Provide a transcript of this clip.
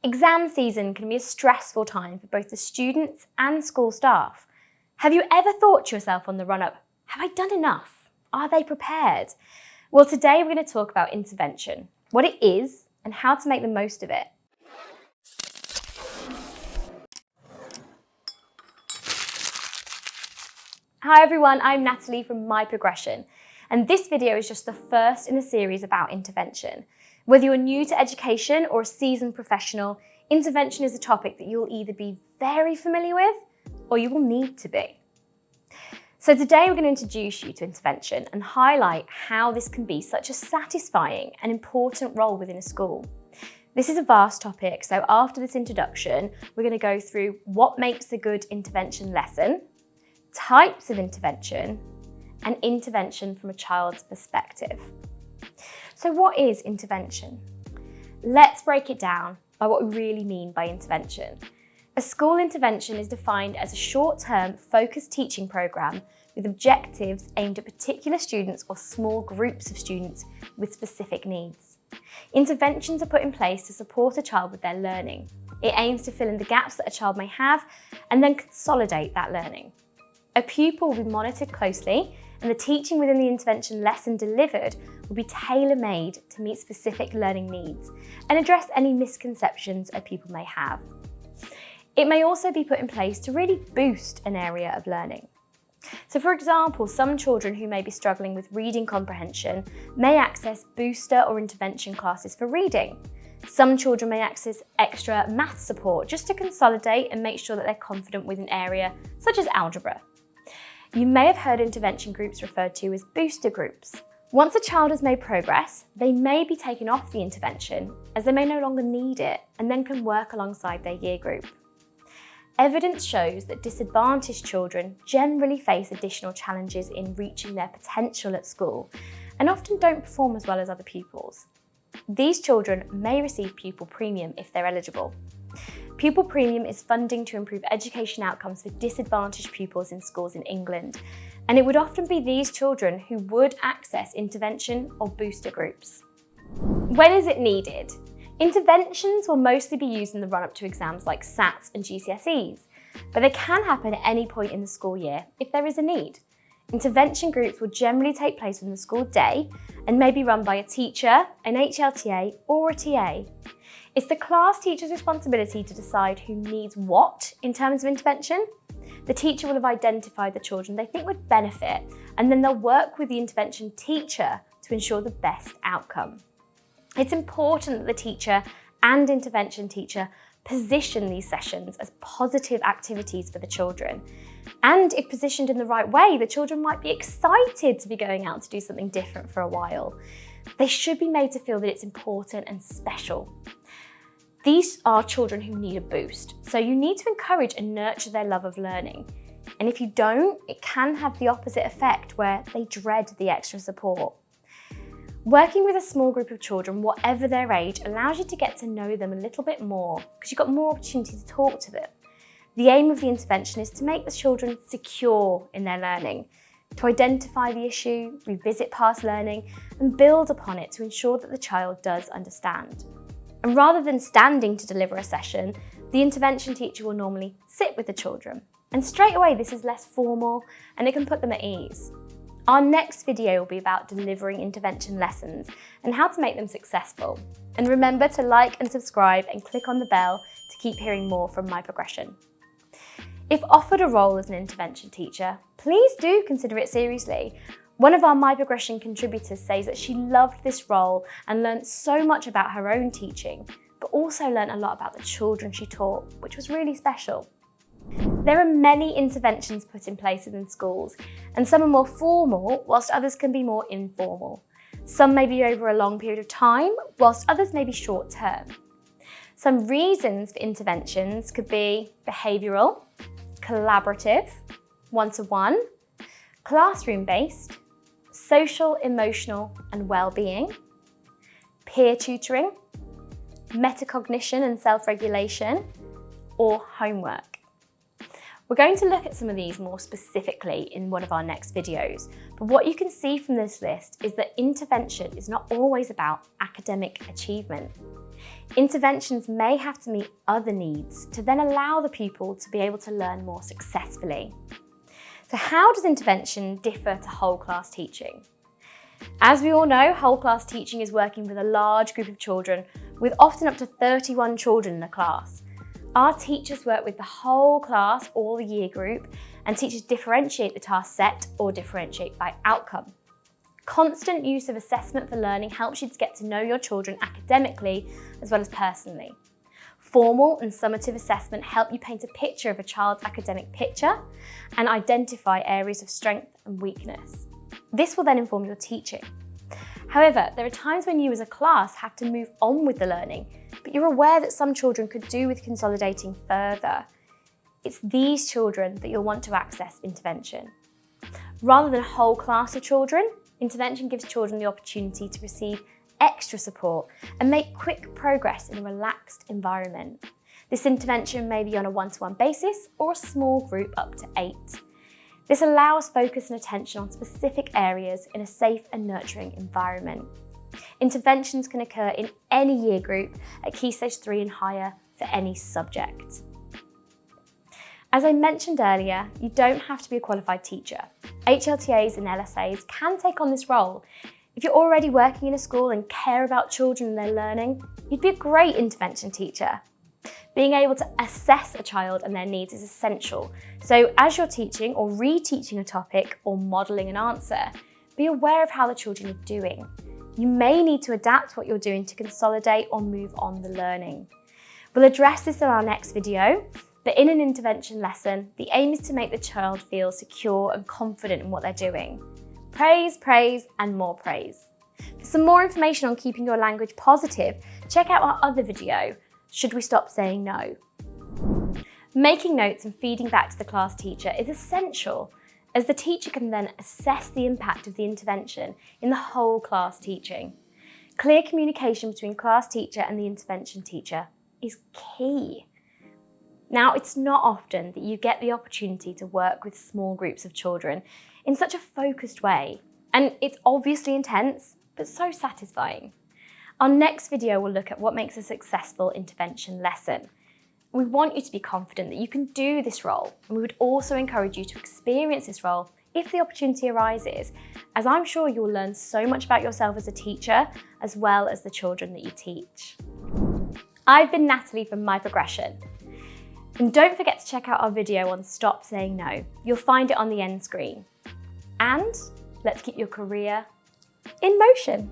Exam season can be a stressful time for both the students and school staff. Have you ever thought to yourself on the run-up, have I done enough? Are they prepared? Well, today we're going to talk about intervention, what it is and how to make the most of it. Hi everyone, I'm Natalie from My Progression, and this video is just the first in a series about intervention. Whether you're new to education or a seasoned professional, intervention is a topic that you'll either be very familiar with or you will need to be. So today we're going to introduce you to intervention and highlight how this can be such a satisfying and important role within a school. This is a vast topic, so after this introduction, we're going to go through what makes a good intervention lesson, types of intervention, and intervention from a child's perspective. So what is intervention? Let's break it down by what we really mean by intervention. A school intervention is defined as a short-term focused teaching programme with objectives aimed at particular students or small groups of students with specific needs. Interventions are put in place to support a child with their learning. It aims to fill in the gaps that a child may have and then consolidate that learning. A pupil will be monitored closely, and the teaching within the intervention lesson delivered will be tailor-made to meet specific learning needs and address any misconceptions a pupil may have. It may also be put in place to really boost an area of learning. So for example, some children who may be struggling with reading comprehension may access booster or intervention classes for reading. Some children may access extra math support just to consolidate and make sure that they're confident with an area such as algebra. You may have heard intervention groups referred to as booster groups. Once a child has made progress, they may be taken off the intervention as they may no longer need it and then can work alongside their year group. Evidence shows that disadvantaged children generally face additional challenges in reaching their potential at school and often don't perform as well as other pupils. These children may receive pupil premium if they're eligible. Pupil premium is funding to improve education outcomes for disadvantaged pupils in schools in England, and it would often be these children who would access intervention or booster groups. When is it needed? Interventions will mostly be used in the run-up to exams like SATs and GCSEs, but they can happen at any point in the school year if there is a need. Intervention groups will generally take place within the school day and may be run by a teacher, an HLTA or a TA. It's the class teacher's responsibility to decide who needs what in terms of intervention. The teacher will have identified the children they think would benefit, and then they'll work with the intervention teacher to ensure the best outcome. It's important that the teacher and intervention teacher position these sessions as positive activities for the children. And if positioned in the right way, the children might be excited to be going out to do something different for a while. They should be made to feel that it's important and special. These are children who need a boost, so you need to encourage and nurture their love of learning. And if you don't, it can have the opposite effect where they dread the extra support. Working with a small group of children, whatever their age, allows you to get to know them a little bit more because you've got more opportunity to talk to them. The aim of the intervention is to make the children secure in their learning, to identify the issue, revisit past learning, and build upon it to ensure that the child does understand. And rather than standing to deliver a session, the intervention teacher will normally sit with the children. And straight away, this is less formal and it can put them at ease. Our next video will be about delivering intervention lessons and how to make them successful. And remember to like and subscribe and click on the bell to keep hearing more from My Progression. If offered a role as an intervention teacher, please do consider it seriously. One of our My Progression contributors says that she loved this role and learned so much about her own teaching, but also learned a lot about the children she taught, which was really special. There are many interventions put in place within schools, and some are more formal, whilst others can be more informal. Some may be over a long period of time, whilst others may be short-term. Some reasons for interventions could be behavioural, collaborative, one-to-one, classroom-based, social, emotional and well-being, peer tutoring, metacognition and self-regulation, or homework. We're going to look at some of these more specifically in one of our next videos, but what you can see from this list is that intervention is not always about academic achievement. Interventions may have to meet other needs to then allow the pupil to be able to learn more successfully. So how does intervention differ to whole class teaching? As we all know, whole class teaching is working with a large group of children, with often up to 31 children in a class. Our teachers work with the whole class or the year group, and teachers differentiate the task set or differentiate by outcome. Constant use of assessment for learning helps you to get to know your children academically as well as personally. Formal and summative assessment help you paint a picture of a child's academic picture and identify areas of strength and weakness. This will then inform your teaching. However, there are times when you as a class have to move on with the learning, but you're aware that some children could do with consolidating further. It's these children that you'll want to access intervention. Rather than a whole class of children, intervention gives children the opportunity to receive extra support and make quick progress in a relaxed environment. This intervention may be on a one-to-one basis or a small group up to 8. This allows focus and attention on specific areas in a safe and nurturing environment. Interventions can occur in any year group at Key Stage 3 and higher for any subject. As I mentioned earlier, you don't have to be a qualified teacher. HLTAs and LSAs can take on this role. If you're already working in a school and care about children and their learning, you'd be a great intervention teacher. Being able to assess a child and their needs is essential. So as you're teaching or reteaching a topic or modelling an answer, be aware of how the children are doing. You may need to adapt what you're doing to consolidate or move on the learning. We'll address this in our next video, but in an intervention lesson, the aim is to make the child feel secure and confident in what they're doing. Praise, praise, and more praise. For some more information on keeping your language positive, check out our other video, Should We Stop Saying No? Making notes and feeding back to the class teacher is essential, as the teacher can then assess the impact of the intervention in the whole class teaching. Clear communication between class teacher and the intervention teacher is key. Now, it's not often that you get the opportunity to work with small groups of children in such a focused way, and it's obviously intense, but so satisfying. Our next video will look at what makes a successful intervention lesson. We want you to be confident that you can do this role, and we would also encourage you to experience this role if the opportunity arises, as I'm sure you'll learn so much about yourself as a teacher, as well as the children that you teach. I've been Natalie from My Progression. And don't forget to check out our video on Stop Saying No. You'll find it on the end screen. And let's keep your career in motion.